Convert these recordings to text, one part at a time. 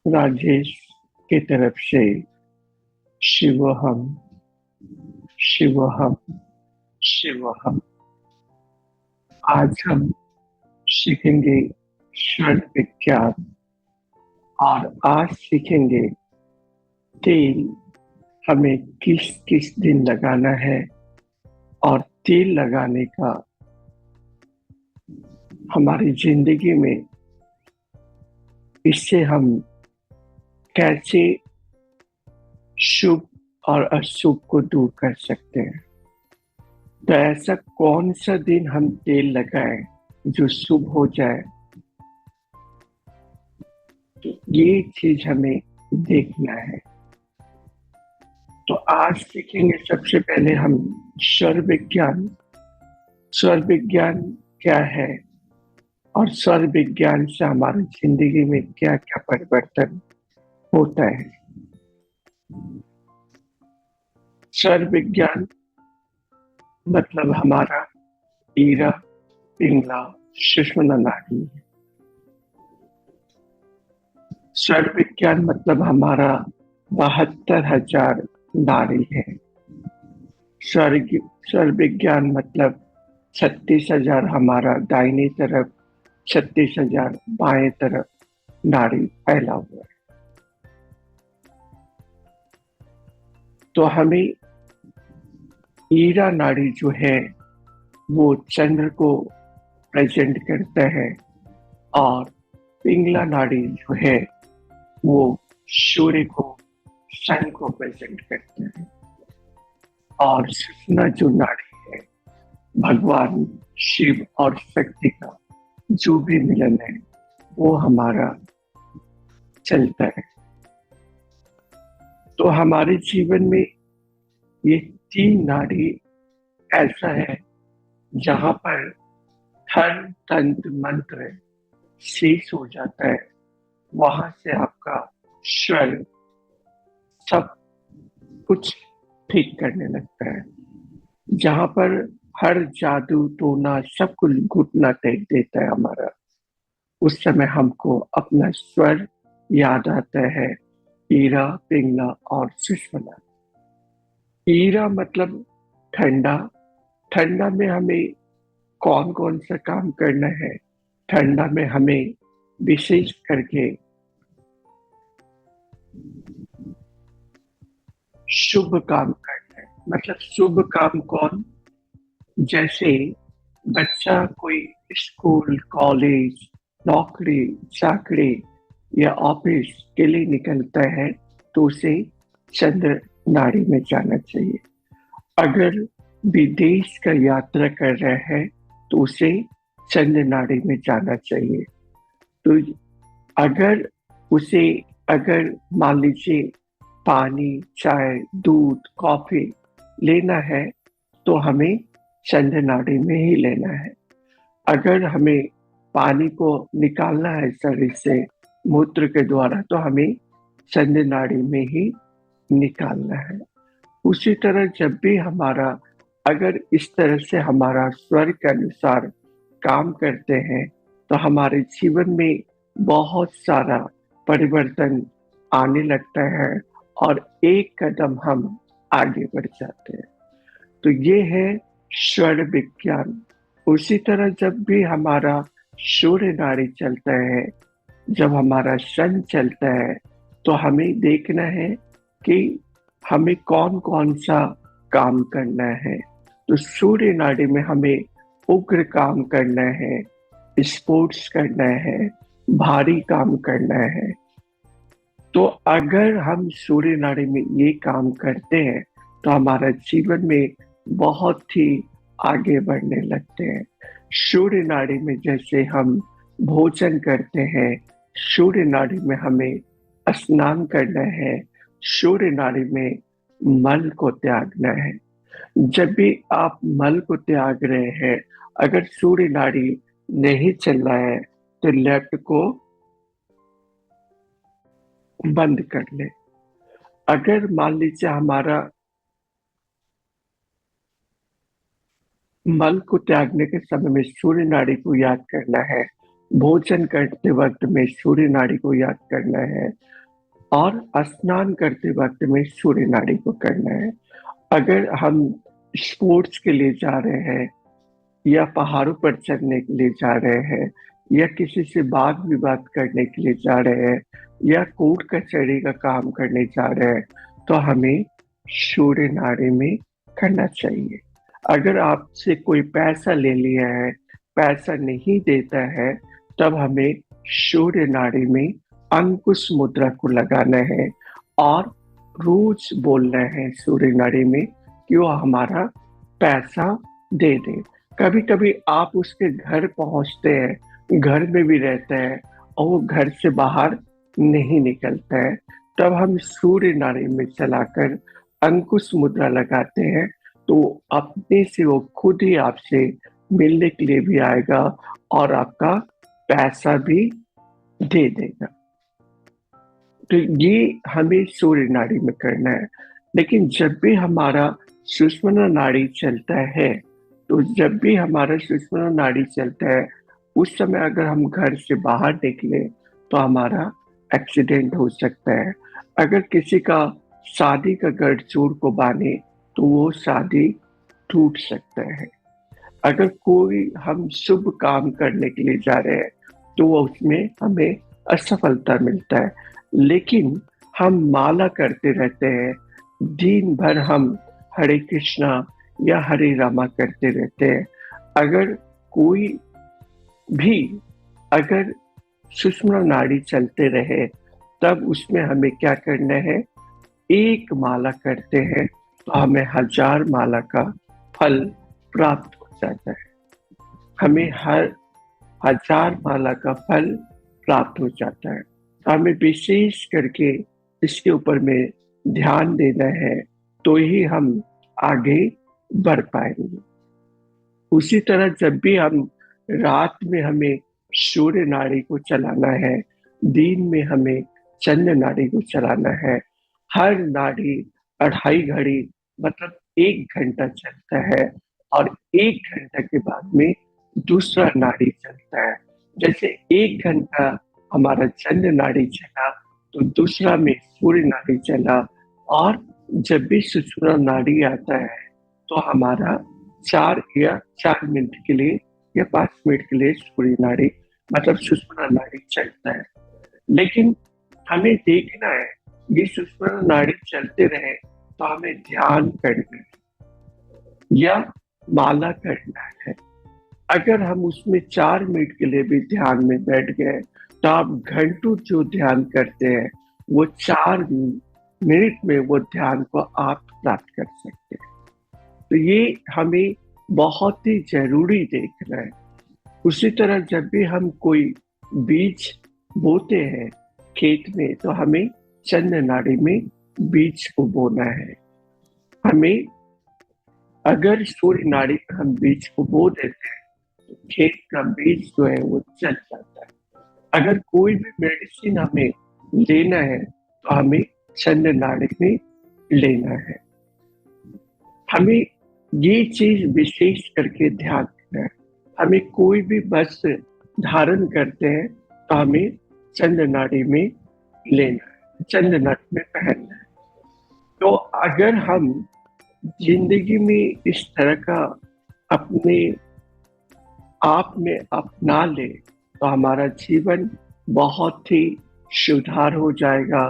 राजेश की तरफ से शिवोहम, शिवोहम, शिवोहम। आज हम सीखेंगे स्वर विज्ञान और आज सीखेंगे तेल हमें किस किस दिन लगाना है और तेल लगाने का हमारी जिंदगी में इससे हम कैसे शुभ और अशुभ को दूर कर सकते हैं। तो ऐसा कौन सा दिन हम तेल लगाएं जो शुभ हो जाए, तो ये चीज हमें देखना है। तो आज सीखेंगे सबसे पहले हम स्वर विज्ञान। स्वर विज्ञान क्या है और स्वर विज्ञान से हमारी जिंदगी में क्या क्या परिवर्तन होता है। स्वर विज्ञान मतलब हमारा ईरा, पिंगला, सुषुम्ना नाड़ी। स्वर विज्ञान मतलब हमारा 72,000 नाड़ी है। स्वर विज्ञान मतलब 36,000 हमारा दाहिनी तरफ, 36,000 बाएं तरफ नाड़ी फैला हुआ है। तो हमें ईरा नाड़ी जो है वो चंद्र को प्रेजेंट करता है और पिंगला नाड़ी जो है वो सूर्य को, सन को प्रेजेंट करता है। और सुषुम्ना जो नाड़ी है भगवान शिव और शक्ति का जो भी मिलन है वो हमारा चलता है। तो हमारे जीवन में ये 3 नाड़ी ऐसा है जहां पर हर तंत्र मंत्र शेष हो जाता है, वहां से आपका स्वर सब कुछ ठीक करने लगता है। जहां पर हर जादू टोना सब कुछ घुटना टेक देता है हमारा, उस समय हमको अपना स्वर याद आता है, ईरा, पिंगला और सुषुम्ना। ईरा मतलब ठंडा। ठंडा में हमें कौन कौन सा काम करना है। ठंडा में हमें विशेष करके शुभ काम करना है। मतलब शुभ काम कौन, जैसे बच्चा कोई स्कूल, कॉलेज, नौकरी, चाकरी या ऑफिस के लिए निकलता है तो उसे चंद्र नाड़ी में जाना चाहिए। अगर विदेश का यात्रा कर रहे हैं तो उसे चंद्र नाड़ी में जाना चाहिए। तो अगर उसे, अगर मान लीजिए पानी, चाय, दूध, कॉफी लेना है तो हमें चंद्र नाड़ी में ही लेना है। अगर हमें पानी को निकालना है शरीर से मूत्र के द्वारा तो हमें चंद्र नाड़ी में ही निकालना है। उसी तरह जब भी हमारा, अगर इस तरह से हमारा स्वर के अनुसार काम करते हैं तो हमारे जीवन में बहुत सारा परिवर्तन आने लगता है और एक कदम हम आगे बढ़ जाते हैं। तो ये है स्वर विज्ञान। उसी तरह जब भी हमारा सूर्य नाड़ी चलता है, जब हमारा सन चलता है तो हमें देखना है कि हमें कौन कौन सा काम करना है। तो सूर्य नाड़ी में हमें उग्र काम करना है, स्पोर्ट्स करना है, भारी काम करना है। तो अगर हम सूर्य नाड़ी में ये काम करते हैं तो हमारा जीवन में बहुत ही आगे बढ़ने लगते हैं। सूर्य नाड़ी में जैसे हम भोजन करते हैं, सूर्य नाड़ी में हमें स्नान करना है, सूर्य नाड़ी में मल को त्यागना है। जब भी आप मल को त्याग रहे हैं, अगर सूर्य नाड़ी नहीं चल रहा है तो लेफ्ट को बंद कर ले। अगर मान लीजिए हमारा मल को त्यागने के समय में सूर्य नाड़ी को याद करना है भोजन करते वक्त में सूर्य नाड़ी को याद करना है और स्नान करते वक्त में सूर्य नाड़ी को करना है। अगर हम स्पोर्ट्स के लिए जा रहे हैं या पहाड़ों पर चढ़ने के लिए जा रहे हैं या किसी से वाद विवाद करने के लिए जा रहे हैं या कोर्ट कचहरी का काम करने जा रहे हैं, तो हमें सूर्य नाड़ी में करना चाहिए। अगर आपसे कोई पैसा ले लिया है, पैसा नहीं देता है, तब हमें सूर्य नाड़ी में अंकुश मुद्रा को लगाना है और रोज बोलना है सूर्य नाड़ी में कि वो हमारा पैसा दे दे। कभी कभी आप उसके घर पहुंचते हैं, घर में भी रहते हैं और वो घर से बाहर नहीं निकलता है, तब हम सूर्य नाड़ी में चलाकर अंकुश मुद्रा लगाते हैं, तो अपने से वो खुद ही आपसे मिलने के लिए भी आएगा और आपका पैसा भी दे देगा। तो ये हमें सूर्य नाड़ी में करना है। लेकिन जब भी हमारा सुषुम्ना नाड़ी चलता है, तो जब भी हमारा सुषुम्ना नाड़ी चलता है, उस समय अगर हम घर से बाहर निकले तो हमारा एक्सीडेंट हो सकता है। अगर किसी का शादी का गठजोड़ को बांधे तो वो शादी टूट सकता है। अगर कोई हम शुभ काम करने के लिए जा रहे हैं तो उसमें हमें असफलता मिलता है। लेकिन हम माला करते रहते हैं, दिन भर हम हरे कृष्णा या हरे रामा करते रहते हैं। अगर कोई भी अगर सुषुम्ना नाड़ी चलते रहे, तब उसमें हमें क्या करना है, एक माला करते हैं तो हमें 1000 माला का फल प्राप्त हो जाता है। हमें हर 1000 माला का फल प्राप्त हो जाता है। हमें विशेष करके इसके ऊपर में ध्यान देना है, तो ही हम आगे बढ़ पाएंगे। उसी तरह जब भी हम रात में हमें सूर्य नाड़ी को चलाना है, दिन में हमें चंद्र नाड़ी को चलाना है। हर नाड़ी 2.5 घड़ी मतलब 1 घंटा चलता है और 1 घंटा के बाद में दूसरा नाड़ी चलता है। जैसे 1 घंटा हमारा चंद्र नाड़ी चला तो दूसरा में सूर्य नाड़ी चला, और जब भी सुषुम्ना नाड़ी आता है तो हमारा 4 मिनट के लिए या 5 मिनट के लिए सूर्य नाड़ी मतलब सुषुम्ना नाड़ी चलता है। लेकिन हमें देखना है ये सुषुम्ना नाड़ी चलते रहे तो हमें ध्यान करना है या माला करना है। अगर हम उसमें 4 मिनट के लिए भी ध्यान में बैठ गए तो आप घंटों जो ध्यान करते हैं वो 4 मिनट में वो ध्यान को आप प्राप्त कर सकते हैं। तो ये हमें बहुत ही जरूरी देखना है। उसी तरह जब भी हम कोई बीज बोते हैं खेत में, तो हमें चंद्र नाड़ी में बीज को बोना है। हमें अगर सूर्य नाड़ी में हम बीज को बो देते हैं तो खेत का बीज जो है वो चल जाता है। अगर कोई भी मेडिसिन हमें लेना है तो हमें चंद्र नाड़ी में लेना है। हमें ये चीज विशेष करके ध्यान देना है। हमें कोई भी वस्त्र धारण करते हैं तो हमें चंद्र नाड़ी में लेना है, चंद्र नाड़ी में पहनना है। तो अगर हम जिंदगी में इस तरह का अपने आप में अपना ले तो हमारा जीवन बहुत ही सुधार हो जाएगा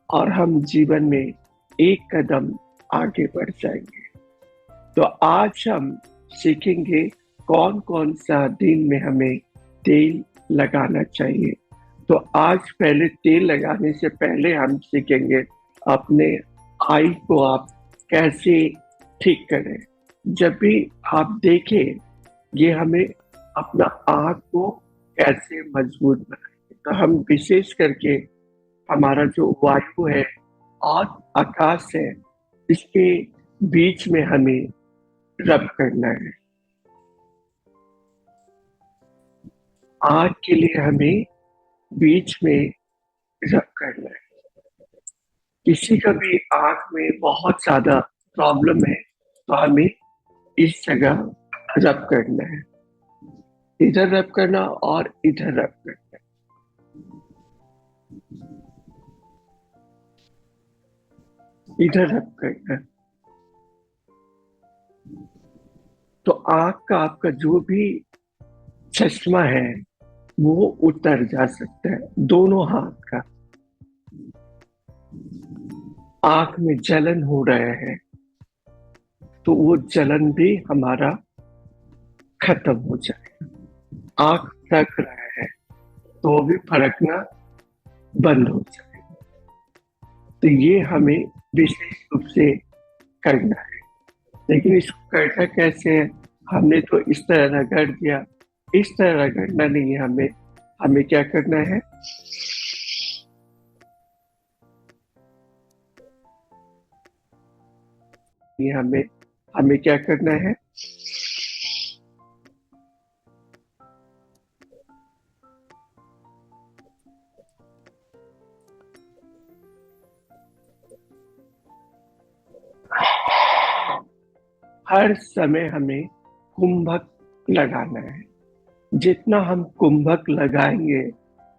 और हम जीवन में एक कदम आगे बढ़ जाएंगे। तो आज हम सीखेंगे कौन कौन सा दिन में हमें तेल लगाना चाहिए। तो आज पहले तेल लगाने से पहले हम सीखेंगे अपने आई को आप कैसे ठीक करें। जब भी आप देखें ये हमें अपना आँख को कैसे मजबूत बनाए, तो हम विशेष करके हमारा जो वायु है और आकाश है इसके बीच में हमें रब करना है। आँख के लिए हमें बीच में रब करना है। किसी का भी आँख में बहुत ज्यादा प्रॉब्लम है तो हमें इस जगह रब करना है। इधर रब करना और इधर रब करना, इधर रब करना। तो आंख का आपका जो भी चश्मा है वो उतर जा सकता है, दोनों हाथ का। आंख में जलन हो रहा है तो वो जलन भी हमारा खत्म हो जाए। आंख फड़क रहा है तो वो भी फड़कना बंद हो जाए। तो ये हमें विशेष रूप से करना है। लेकिन इसको करना कैसे है? हमने तो इस तरह रगड़ दिया, इस तरह रगड़ना नहीं है हमें। हमें क्या करना है? ये हमें हमें क्या करना है? हर समय हमें कुंभक लगाना है। जितना हम कुंभक लगाएंगे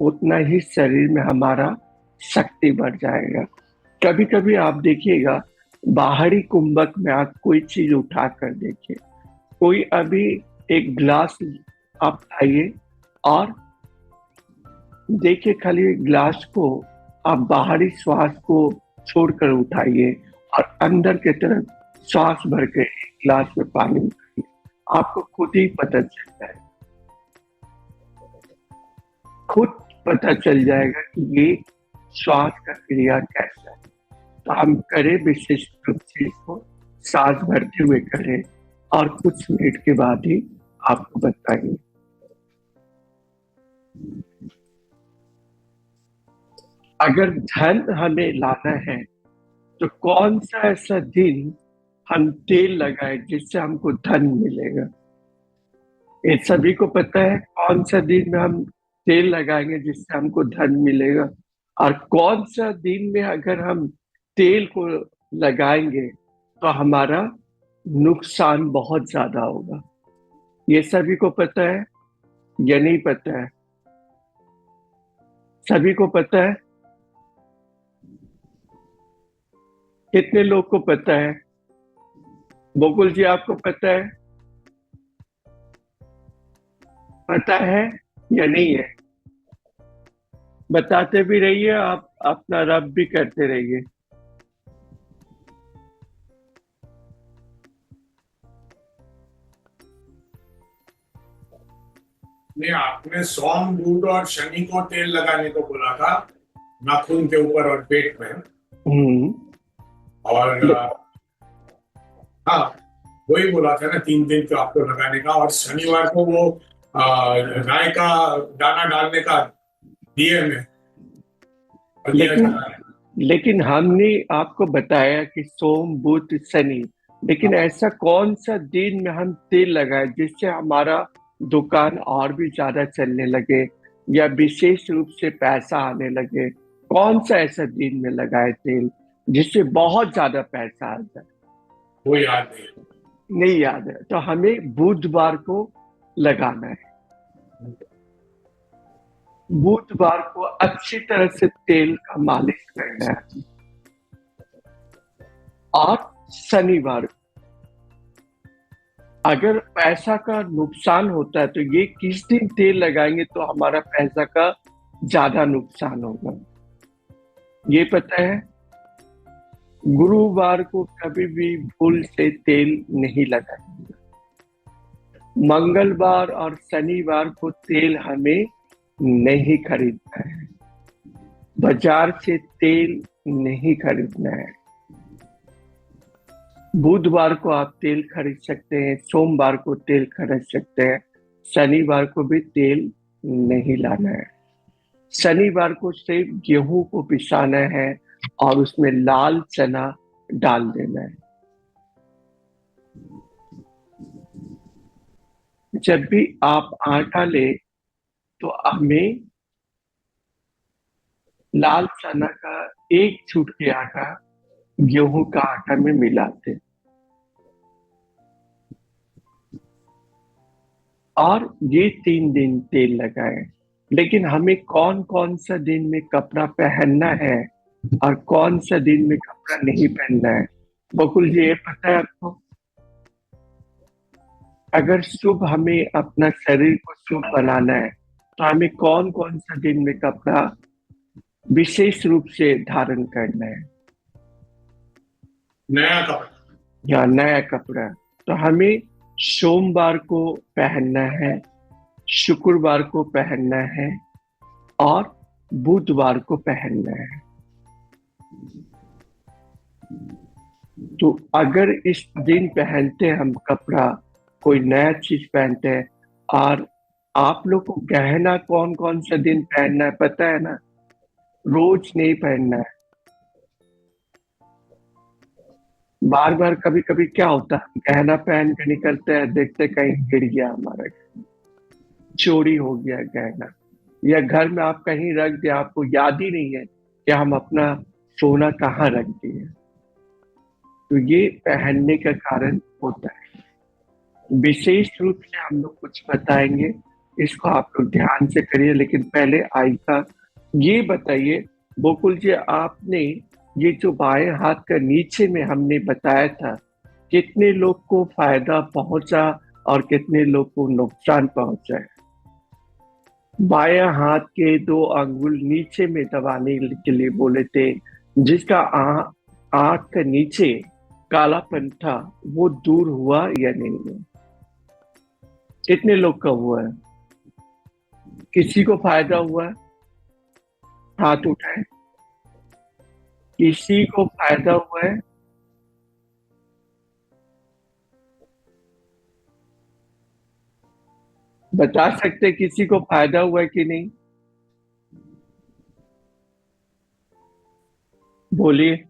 उतना ही शरीर में हमारा शक्ति बढ़ जाएगा। कभी कभी आप देखिएगा, बाहरी कुंभक में आप कोई चीज उठा कर देखिए। कोई अभी एक ग्लास आप लाइए और देखिए, खाली ग्लास को आप बाहरी श्वास को छोड़कर उठाइए और अंदर की तरफ श्वास भर के ग्लास में पानी उठाइए। आपको खुद ही पता चलता है, खुद पता चल जाएगा कि ये श्वास का क्रिया कैसा है। तो हम करें विशेष रूप से इसको, सांस भरते हुए करें और कुछ मिनट के बाद ही आपको बताएंगे। अगर धन हमें लाना है तो कौन सा ऐसा दिन हम तेल लगाए जिससे हमको धन मिलेगा? ये सभी को पता है कौन सा दिन में हम तेल लगाएंगे जिससे हमको धन मिलेगा, और कौन सा दिन में अगर हम तेल को लगाएंगे तो हमारा नुकसान बहुत ज्यादा होगा। ये सभी को पता है या नहीं पता है? सभी को पता है? कितने लोग को पता है? बकुल जी, आपको पता है? पता है या नहीं है? बताते भी रहिए, आप अपना रब भी करते रहिए। नहीं, आपने सोम, बुध और शनि को तेल लगाने को बोला था, नाखून के ऊपर और पेट में। हम्म। और हाँ, वही बोला था ना, 3 दिन को आपको लगाने का, और शनिवार को वो राय का दाना डालने का दिए में, और दिया लेकिन जला है। लेकिन हमने आपको बताया कि सोम बुध शनि, लेकिन ऐसा कौन सा दिन में हम तेल लगाए जिससे हमारा दुकान और भी ज्यादा चलने लगे या विशेष रूप से पैसा आने लगे? कौन सा ऐसा दिन में लगाए तेल जिससे बहुत ज्यादा पैसा आ जाए? वो याद नहीं। नहीं याद है तो हमें बुधवार को लगाना है। बुधवार को अच्छी तरह से तेल का मालिश करना है। और शनिवार, अगर पैसा का नुकसान होता है तो ये किस दिन तेल लगाएंगे तो हमारा पैसा का ज्यादा नुकसान होगा, ये पता है? गुरुवार को कभी भी भूल से तेल नहीं लगाएंगे। मंगलवार और शनिवार को तेल हमें नहीं खरीदना है। बाजार से तेल नहीं खरीदना है। बुधवार को आप तेल खरीद सकते हैं, सोमवार को तेल खरीद सकते हैं, शनिवार को भी तेल नहीं लाना है। शनिवार को सिर्फ गेहूं को पिसाना है और उसमें लाल चना डाल देना है। जब भी आप आटा ले तो हमें लाल चना का एक चुटकी आटा गेहूं का आटा में मिलाते। और ये 3 दिन तेल लगाएं। लेकिन हमें कौन कौन सा दिन में कपड़ा पहनना है और कौन सा दिन में कपड़ा नहीं पहनना है, बकुल जी ये पता है आपको? अगर शुभ हमें अपना शरीर को शुभ बनाना है तो हमें कौन कौन सा दिन में कपड़ा विशेष रूप से धारण करना है नया कपड़ा। या नया कपड़ा? तो हमें सोमवार को पहनना है, शुक्रवार को पहनना है और बुधवार को पहनना है। तो अगर इस दिन पहनते हम कपड़ा, कोई नया चीज पहनते हैं, और आप लोग को गहना कौन कौन सा दिन पहनना है पता है ना? रोज नहीं पहनना है। बार बार कभी कभी क्या होता है, गहना पहन के निकलते हैं, देखते कहीं गिर गया, हमारा चोरी हो गया गहना, या घर में आप कहीं रख दिया, आपको याद ही नहीं है कि हम अपना सोना कहाँ रख दिए। तो ये पहनने का कारण होता है। विशेष रूप से हम लोग कुछ बताएंगे, इसको आप लोग ध्यान से करिए। लेकिन पहले आयशा ये बताइए, बकुल जी आपने ये जो बाएं हाथ का नीचे में हमने बताया था, कितने लोग को फायदा पहुंचा और कितने लोग को नुकसान पहुंचा है? बाएं हाथ के 2 अंगुल नीचे में दबाने के लिए बोले थे, जिसका आंख का नीचे कालापन था वो दूर हुआ या नहीं हुआ? कितने लोग का हुआ है? किसी को फायदा हुआ है? हाथ उठाए। किसी को फायदा हुआ है? बता सकते किसी को फायदा हुआ है कि नहीं? बोलिए।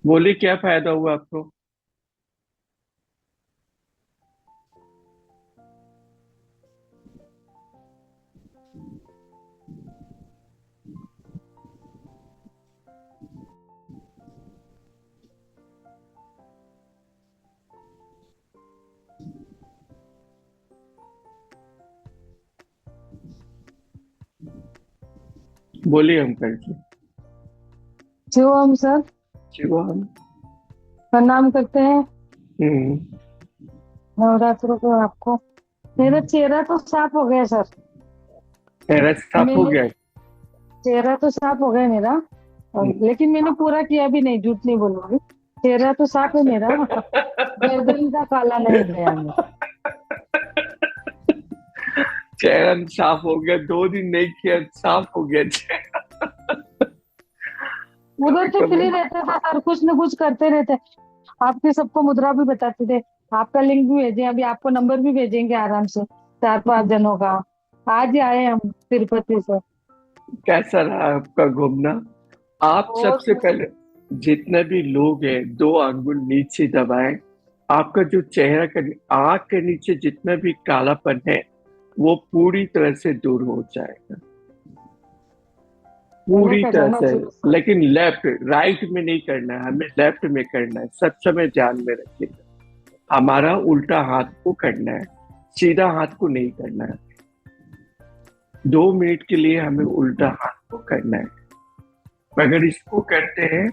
बोलिए क्या फायदा हुआ आपको? बोलिए अंकल जी। शिवम सर, शिवो हम। प्रणाम करते हैं हम्म। नवरात्रों को आपको। मेरा चेहरा तो साफ हो गया सर। पैरा साफ हो मैंने गया? चेहरा तो साफ हो गया मेरा, लेकिन मैंने पूरा किया भी नहीं, झूठ नहीं बोलूंगी। चेहरा तो साफ है मेरा, गर्दन का काला नहीं गया मेरा। चेहरा साफ हो गया, 2 दिन नहीं किया साफ हो गया चेहरा। उधर तो कभी फ्री रहते थे सर, कुछ न कुछ करते रहते। आपके सबको मुद्रा भी बताते थे, आपका लिंक भी भेजे, अभी आपको नंबर भी भेजेंगे आराम से, 4-5 जनों का। आज ही आए हम तिरुपति से। कैसा रहा आपका घूमना? आप बहुत सबसे पहले, जितने भी लोग हैं 2 अंगुल नीचे दबाएं। आपका जो चेहरा का आंख के नीचे जितना भी कालापन है वो पूरी तरह से दूर हो जाएगा, पहले पूरी कर तरह जाना से। चाहिए सर। लेकिन लेफ्ट राइट में नहीं करना है, हमें लेफ्ट में करना है, सब समय ध्यान में रखिएगा। हमारा उल्टा हाथ को करना है, सीधा हाथ को नहीं करना है। 2 मिनट के लिए हमें उल्टा हाथ को करना है। अगर इसको करते हैं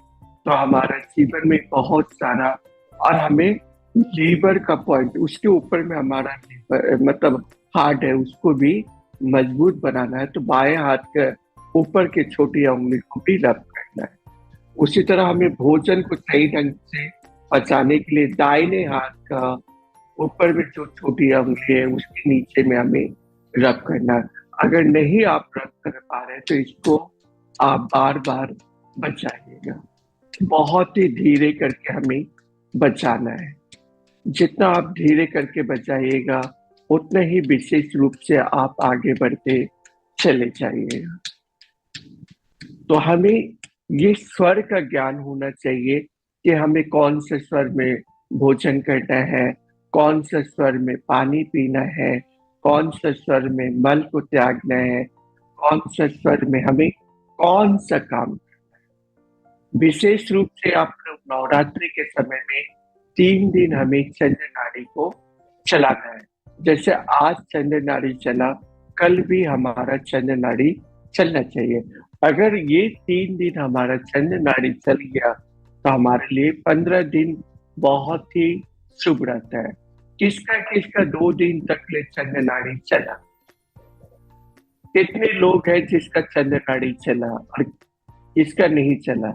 तो हमारा जीवन में बहुत सारा, और हमें लीवर का पॉइंट, उसके ऊपर में हमारा लीवर मतलब हार्ट है, उसको भी मजबूत बनाना है। तो बाएं हाथ के ऊपर के छोटी उंगली को भी रब करना है। उसी तरह हमें भोजन को सही ढंग से पचाने के लिए दाहिने हाथ का ऊपर में जो छोटी उंगली है उसके नीचे में हमें रब करना है। अगर नहीं आप रब कर पा रहे तो इसको आप बार बार बचाइएगा। बहुत ही धीरे करके हमें बचाना है। जितना आप धीरे करके बचाइएगा उतना ही विशेष रूप से आप आगे बढ़ते चले जाइएगा। तो हमें ये स्वर का ज्ञान होना चाहिए कि हमें कौन से स्वर में भोजन करना है, कौन से स्वर में पानी पीना है, कौन से स्वर में मल को त्यागना है, कौन से स्वर में हमें कौन सा काम। विशेष रूप से आप लोग नवरात्रि के समय में 3 दिन हमें चंद्र नाड़ी को चलाना है। जैसे आज चंद्र नाड़ी चला, कल भी हमारा चंद्र नाड़ी चलना चाहिए। अगर ये 3 दिन हमारा चंद्र नाड़ी चल गया तो हमारे लिए 15 दिन बहुत ही शुभ रहता है। किसका किसका 2 दिन तक ले चंद्र नाड़ी चला? कितने लोग हैं जिसका चंद्र नाड़ी चला और किसका नहीं चला?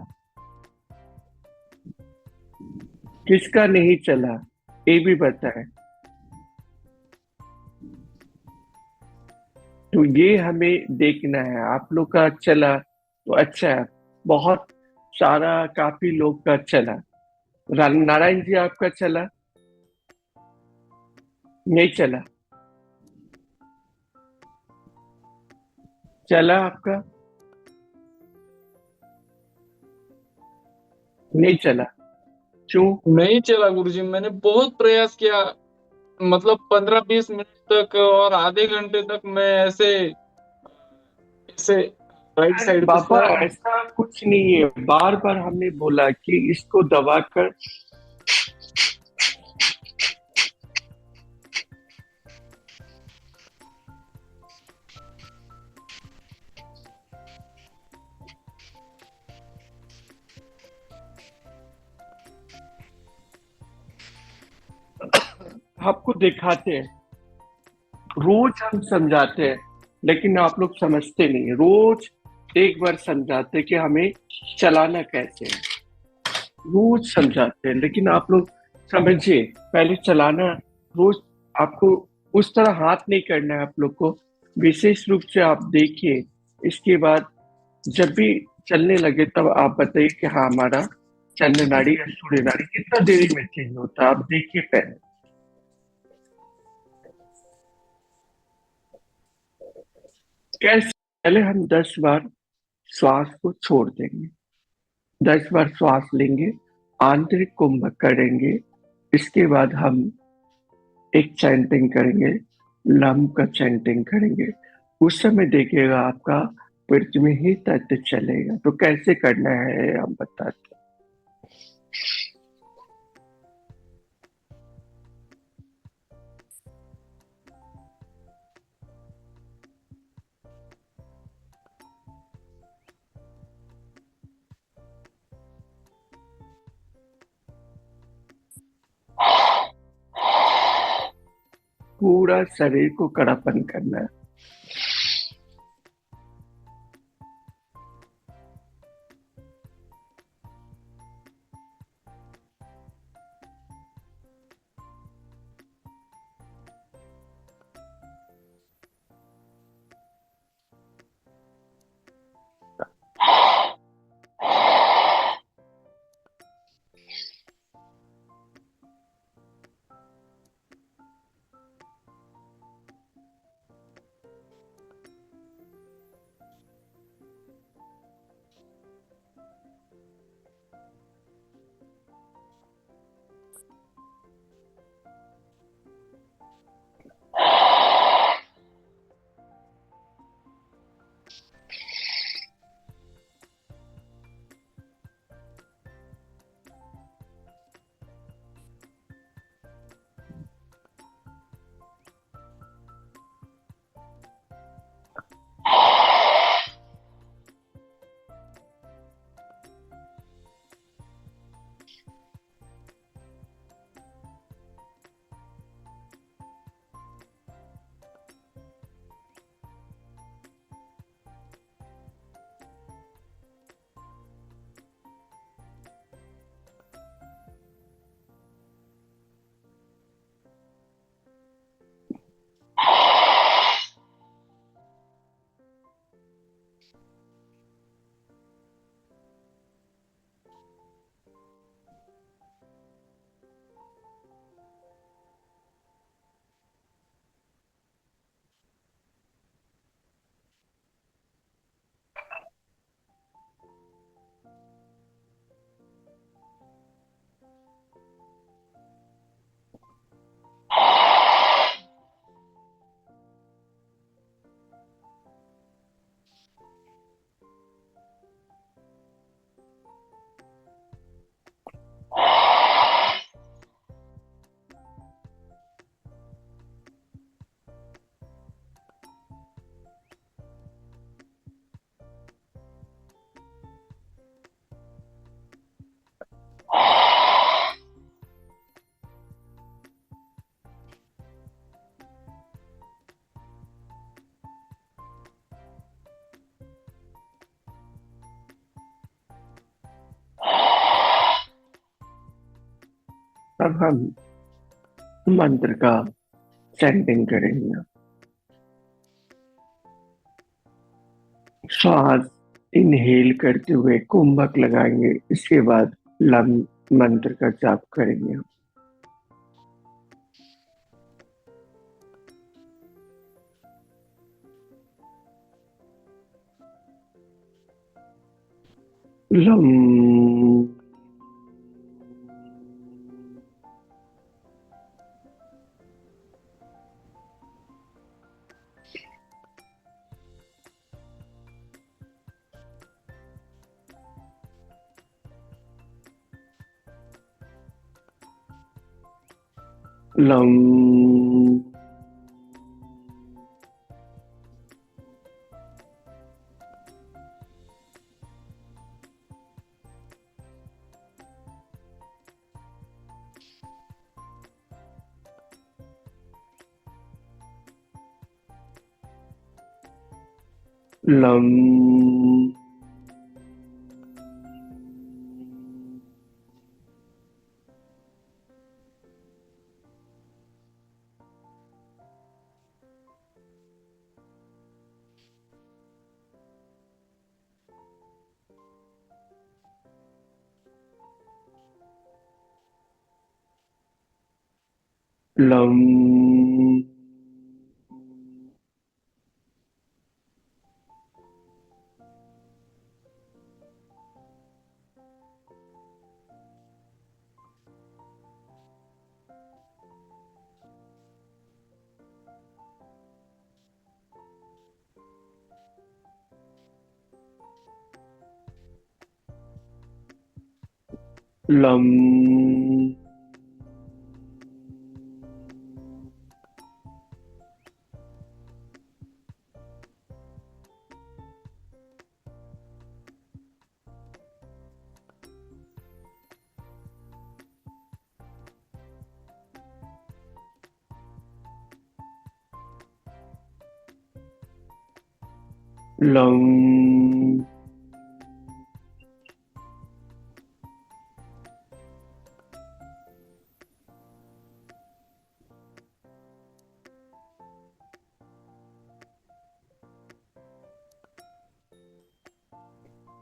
किसका नहीं चला ये भी बताएं। तो ये हमें देखना है। आप लोग का चला तो अच्छा है, बहुत सारा काफी लोग का चला। नारायण जी आपका चला? नहीं चला? चला आपका? नहीं चला? क्यों? नहीं चला गुरुजी, मैंने बहुत प्रयास किया, मतलब 15-20 मिनट तक और आधे घंटे तक मैं ऐसे ऐसे राइट अरे साइड को बाबा सोया। ऐसा कुछ नहीं है, बार बार हमने बोला कि इसको दबा कर आपको दिखाते हैं। रोज हम समझाते हैं लेकिन आप लोग समझते नहीं। रोज एक बार समझाते हैं कि हमें चलाना कैसे है, रोज समझाते हैं लेकिन आप लोग समझिए। पहले चलाना रोज आपको उस तरह हाथ नहीं करना है। आप लोग को विशेष रूप से आप देखिए। इसके बाद जब भी चलने लगे तब आप बताइए कि हाँ हमारा चंद्र नाड़ी या सूर्य नाड़ी कितना देरी में चेंज होता है। आप देखिए पहले कैसे। पहले हम 10 बार श्वास को छोड़ देंगे, 10 बार श्वास लेंगे, आंतरिक कुंभ करेंगे। इसके बाद हम एक चैंटिंग करेंगे, लम का चैंटिंग करेंगे। उस समय देखिएगा आपका पृथ्वी ही तत्व चलेगा। तो कैसे करना है हम बताते हैं। पूरा शरीर को कड़ापन करना है। अब हम मंत्र का चैंटिंग करेंगे। श्वास इनहेल करते हुए कुंभक लगाएंगे, इसके बाद लम मंत्र का जाप करेंगे। Lump lump lump lump lump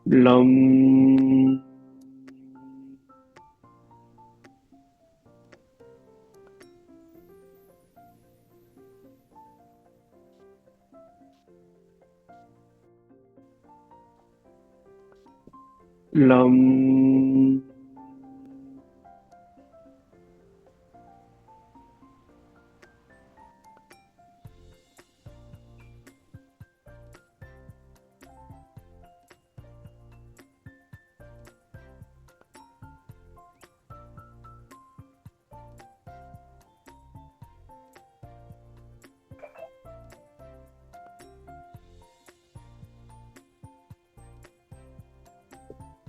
lump lump lump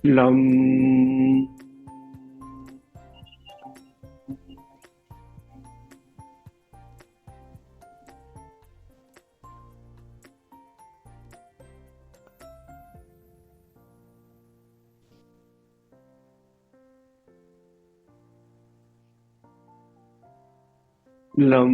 lump lump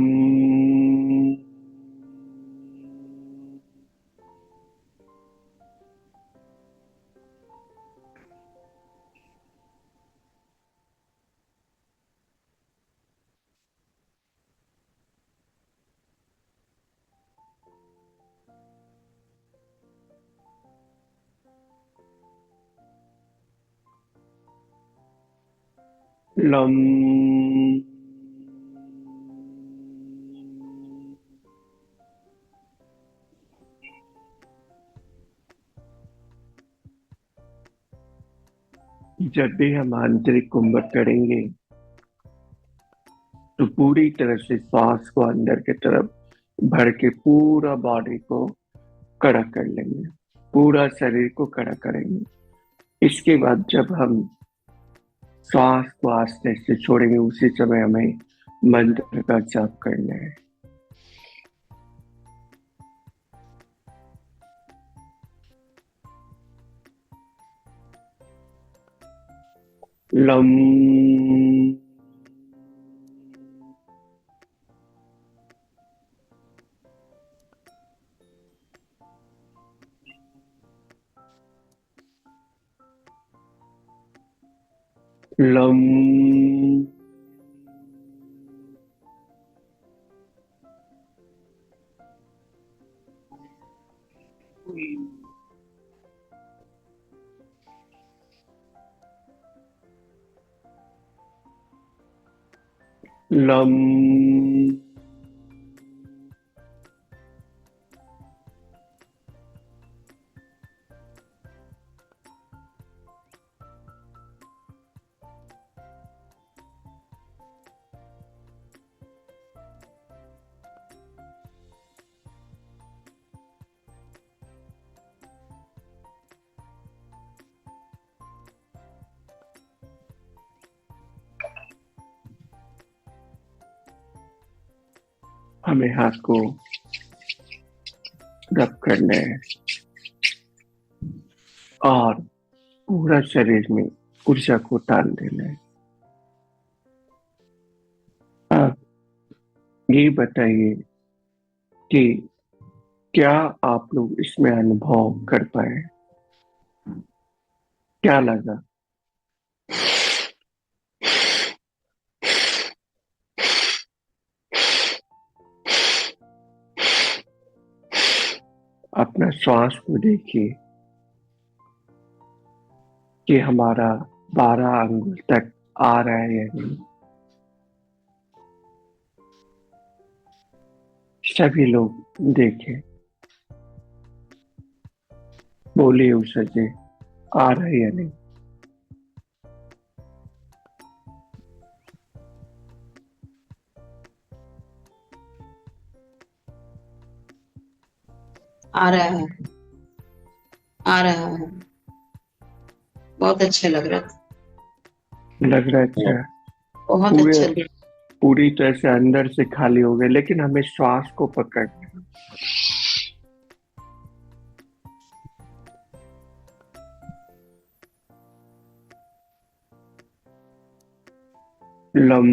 lump जब भी हम आंतरिक कुंभक करेंगे तो पूरी तरह से सांस को अंदर की तरफ भर के पूरा बॉडी को कड़ा कर लेंगे, पूरा शरीर को कड़ा करेंगे। इसके बाद जब हम सांस को आस्ते से छोड़ेंगे, उसी समय हमें मंत्र का जाप करना है। लम लम लम हमें हाथ को रब करना है और पूरा शरीर में ऊर्जा को डाल देना है। अब ये बताइए कि क्या आप लोग इसमें अनुभव कर पाए? क्या लगा? अपना श्वास को देखिए कि हमारा 12 अंगुल तक आ रहा है या नहीं। सभी लोग देखें, बोलिए उषा जी, आ रहा है या नहीं? आ रहा है, आ रहा है, बहुत अच्छा लग रहा था, लग रहा है अच्छा? बहुत पूरे अच्छा लग रहा। पूरी तरह से अंदर से खाली हो गए, लेकिन हमें श्वास को पकड़ना है। लम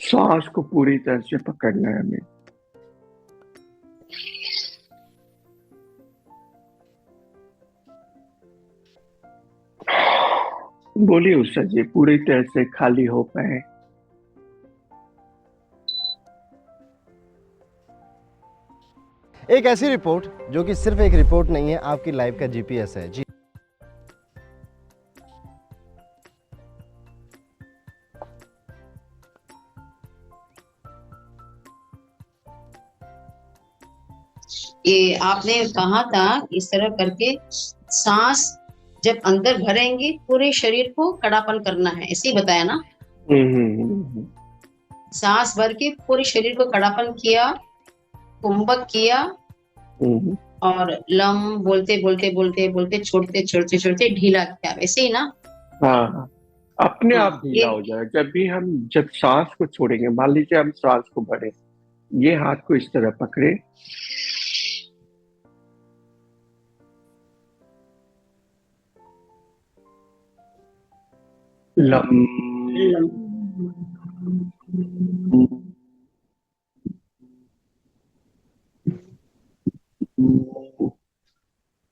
श्वास को पूरी तरह से पकड़ना है हमें। बोलिए उषा जी, पूरी तरह से खाली हो पाए। एक ऐसी रिपोर्ट जो कि सिर्फ एक रिपोर्ट नहीं है, आपकी लाइफ का जीपीएस है। जी ये आपने कहा था इस तरह करके सांस जब अंदर भरेंगे पूरे शरीर को कड़ापन करना है, ऐसे ही बताया ना। हम्म। सांस भर के पूरे शरीर को कड़ापन किया, कुंभक किया हम्म। और लम बोलते बोलते बोलते बोलते छोड़ते छोड़ते छोड़ते ढीला किया, वैसे ही ना। हाँ, अपने हाँ, आप ढीला हो जाए। जब सांस को छोड़ेंगे, मान लीजिए हम सांस को भरे, ये हाथ को इस तरह पकड़े, लम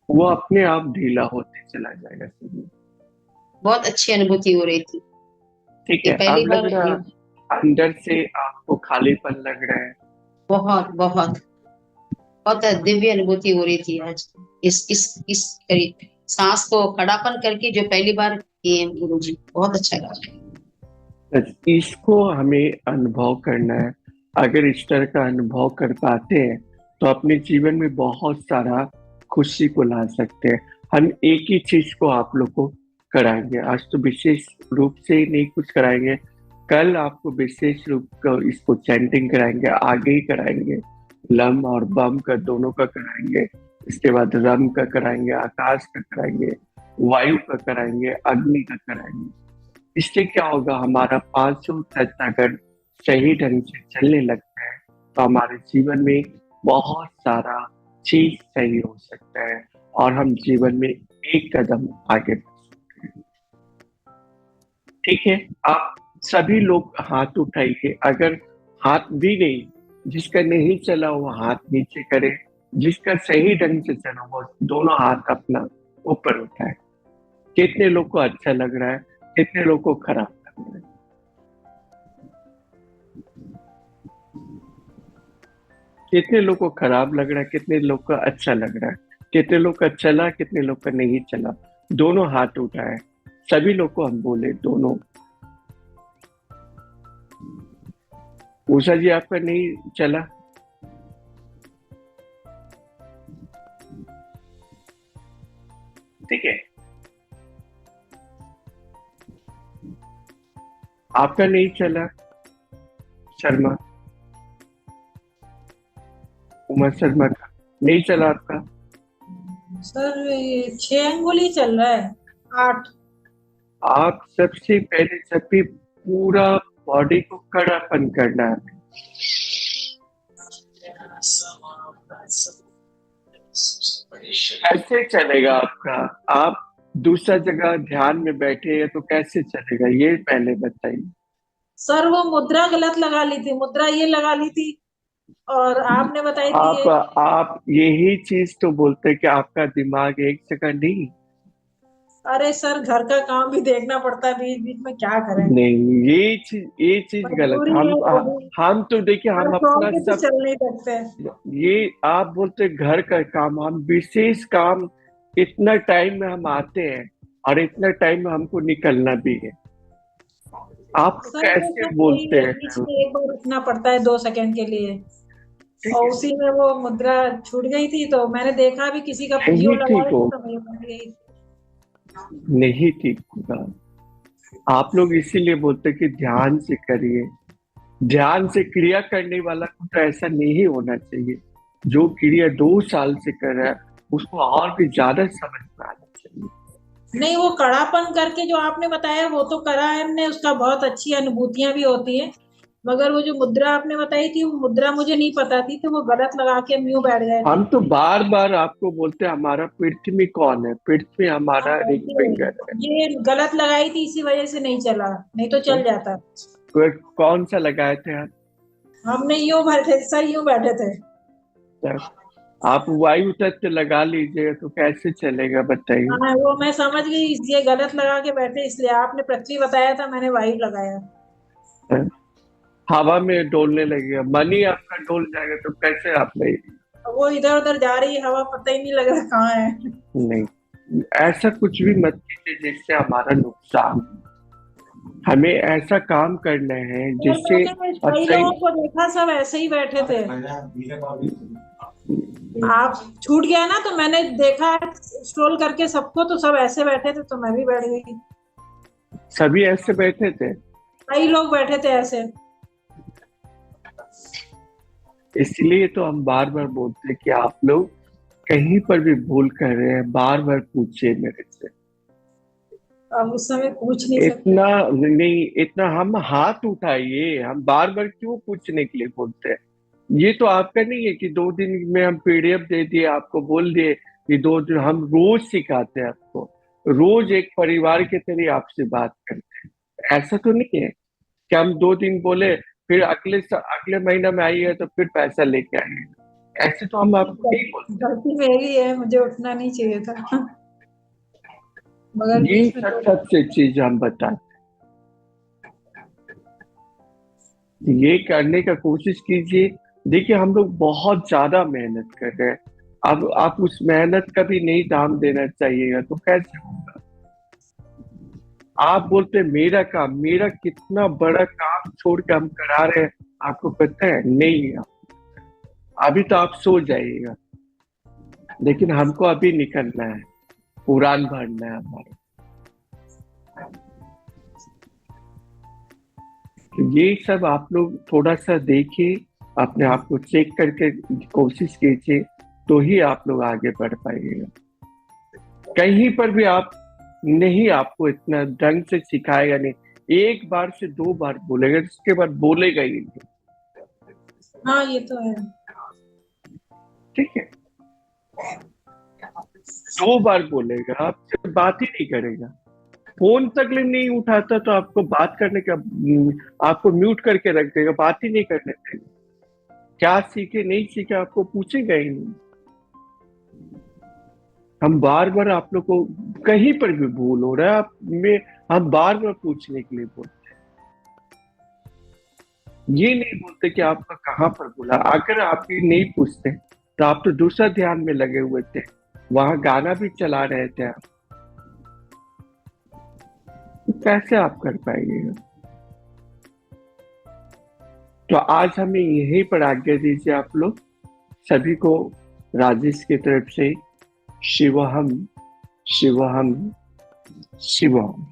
वो अपने आप ढीला होते चला जाएगा शरीर। बहुत अच्छी अनुभूति हो रही थी। ठीक ये है, पहली अब बार लग रहा अंदर से आपको खालीपन लग रहा है। बहुत बहुत बहुत दिव्य अनुभूति हो रही थी आज। इस करीब सांस को कड़ापन करके जो पहली बार किए गुरु जी, बहुत अच्छा लगा। बस इसको हमें अनुभव करना है। अगर इस तरह का अनुभव कर पाते हैं तो अपने जीवन में बहुत सारा खुशी को ला सकते हैं। हम एक ही चीज को आप लोग को कराएंगे। आज तो विशेष रूप से नहीं कुछ कराएंगे, कल आपको विशेष रूप का इसको चैंटिंग कराएंगे, आगे ही कराएंगे। लम और बम का दोनों का कराएंगे, इसके बाद रम का कराएंगे, आकाश का कराएंगे, वायु का कराएंगे, अग्नि का कराएंगे। इससे क्या होगा, हमारा 500 तत्व अगर सही ढंग से चलने लगता है तो हमारे जीवन में बहुत सारा चीज सही हो सकता है और हम जीवन में एक कदम आगे बढ़ सकते हैं। ठीक है, आप सभी लोग हाथ उठाइए। अगर हाथ भी नहीं, जिसका नहीं चला वो हाथ नीचे करे, जिसका सही ढंग से चला वो दोनों हाथ अपना ऊपर उठाए। कितने लोग को अच्छा लग रहा है, कितने लोग को खराब लग रहा है। कितने लोग को खराब लग रहा है, कितने लोग को अच्छा लग रहा है, कितने लोग का चला, कितने लोग का नहीं चला। दोनों हाथ उठाए, सभी लोग को हम बोले दोनों। उषा जी आपका नहीं चला? ठीक है, आपका नहीं चला शर्मा, उमा शर्मा का नहीं चला आपका? सर ये 6 अंगुल ही चल रहा है, 8। आप सबसे पहले जब भी पूरा बॉडी को कड़ापन करना है, कैसे चलेगा आपका? आप दूसरा जगह ध्यान में बैठे हैं तो कैसे चलेगा, ये पहले बताइए। सर वो मुद्रा गलत लगा ली थी, मुद्रा ये लगा ली थी और आपने बताई थी ये। आप यही चीज तो बोलते हैं कि आपका दिमाग एक जगह नहीं। अरे सर घर का काम भी देखना पड़ता है, बीच बीच में क्या करें। नहीं, ये चीज गलत। मजबूरी है वो भी। हम तो देखिए, हम और सो अपना के तो सब, चल नहीं सकते। ये आप बोलते घर का काम, हम विशेष काम इतना टाइम में हम आते हैं और इतना टाइम में हमको निकलना भी है। आप सर कैसे वो बोलते बीच हैं? में एक बार रुकना पड़ता है 2 सेकंड के लिए, और उसी में वो मुद्रा छूट गई थी तो मैंने देखा भी किसी का नहीं लगा ठीक हो, तो मैं बन गई। नहीं ठीक होगा। आप लोग इसीलिए बोलते हैं कि ध्यान से करिए। ध्यान से क्रिया करने वाला को तो ऐसा नहीं होना चाहिए। जो क्रिया 2 साल से कर रहा है उसको और भी ज्यादा समझ में आना चाहिए। नहीं, वो कड़ापन करके जो आपने बताया वो तो करा है हमने, उसका बहुत अच्छी अनुभूतियां भी होती है, मगर वो जो मुद्रा आपने बताई थी वो मुद्रा मुझे नहीं पता थी, तो वो गलत लगा के हम यूं बैठ गए थे। हम तो बार बार आपको बोलते हैं हमारा पृथ्वी कौन है, पृथ्वी हमारा रिंग फिंगर है। ये गलत लगाई थी इसी वजह से नहीं चला, नहीं तो चल जाता। कौन सा लगाए थे आप? हमने यूं बैठे, सही यूं बैठे थे। आप वायु तत्व लगा लीजिएगा तो कैसे चलेगा बताइए। हाँ वो मैं समझ गई, ये गलत लगा के बैठे, इसलिए आपने पृथ्वी बताया था, मैंने वायु लगाया। हवा में डोलने लगेगा, मन ही आपका डोल जाएगा तो कैसे आप नहीं? वो इधर उधर जा रही है हवा, पता ही नहीं लग रहा कहाँ है। नहीं, ऐसा कुछ भी मत कीजिए जिससे हमारा नुकसान हो। हमें ऐसा काम करना है जिससे कई लोगों को देखा सब ऐसे ही बैठे थे। आप छूट गया ना तो मैंने देखा स्क्रॉल करके सबको, तो सब ऐसे बैठे थे तो मैं भी बैठ गई। सभी ऐसे बैठे थे, कई लोग बैठे थे ऐसे। इसलिए तो हम बार बार बोलते हैं कि आप लोग कहीं पर भी भूल कर रहे हैं बार बार पूछिए मेरे से। अब उस समय पूछ नहीं सकते। इतना नहीं, इतना हम हाथ उठाइए, हम बार बार क्यों पूछने के लिए बोलते हैं? ये तो आपका नहीं है कि 2 दिन में हम पीडीएफ दे दिए, आपको बोल दिए कि 2 दिन। हम रोज सिखाते हैं आपको, रोज एक परिवार के तरह आपसे बात करते हैं। ऐसा तो नहीं है कि हम 2 दिन बोले फिर अगले महीना में आइए तो फिर पैसा लेके आइए। ऐसे तो हम आपको नहीं बोलते। गलती मेरी है, मुझे उठना नहीं चाहिए था। मगर ये सबसे चीज हम बताते, ये करने का कोशिश कीजिए। देखिए हम लोग बहुत ज्यादा मेहनत कर रहे हैं, अब आप उस मेहनत का भी नहीं दाम देना चाहिएगा तो कैसे होगा? आप बोलते हैं मेरा काम, मेरा कितना बड़ा काम छोड़ के हम करा रहे हैं, आपको पता है? नहीं, अभी तो आप सो जाइएगा, लेकिन हमको अभी निकलना है, उड़ान भरना है हमारा। ये सब आप लोग थोड़ा सा देखिए, अपने आप को चेक करके कोशिश कीजिए, तो ही आप लोग आगे बढ़ पाइएगा। कहीं पर भी आप नहीं, आपको इतना ढंग से सिखाएगा नहीं, 1 बार से 2 बार बोलेगा, उसके बाद बोलेगा ही नहीं। हाँ ये तो है। ठीक है, 2 बार बोलेगा, आपसे बात ही नहीं करेगा। फोन तक नहीं उठाता तो आपको बात करने का, आपको म्यूट करके रख देगा, बात ही नहीं करने देगा। क्या सीखे नहीं सीखे आपको पूछेगा ही नहीं। हम बार बार आप लोग को कहीं पर भी भूल हो रहा है, हम बार बार पूछने के लिए बोलते हैं, ये नहीं बोलते कि आपका कहाँ पर भूला। अगर आप ये नहीं पूछते तो आप तो दूसरा ध्यान में लगे हुए थे, वहां गाना भी चला रहे थे आप, तो कैसे आप कर पाएंगे? तो आज हमें यहीं पर आज्ञा दीजिए आप लोग सभी को। राजेश की तरफ से शिवहम शिवहम शिवहम।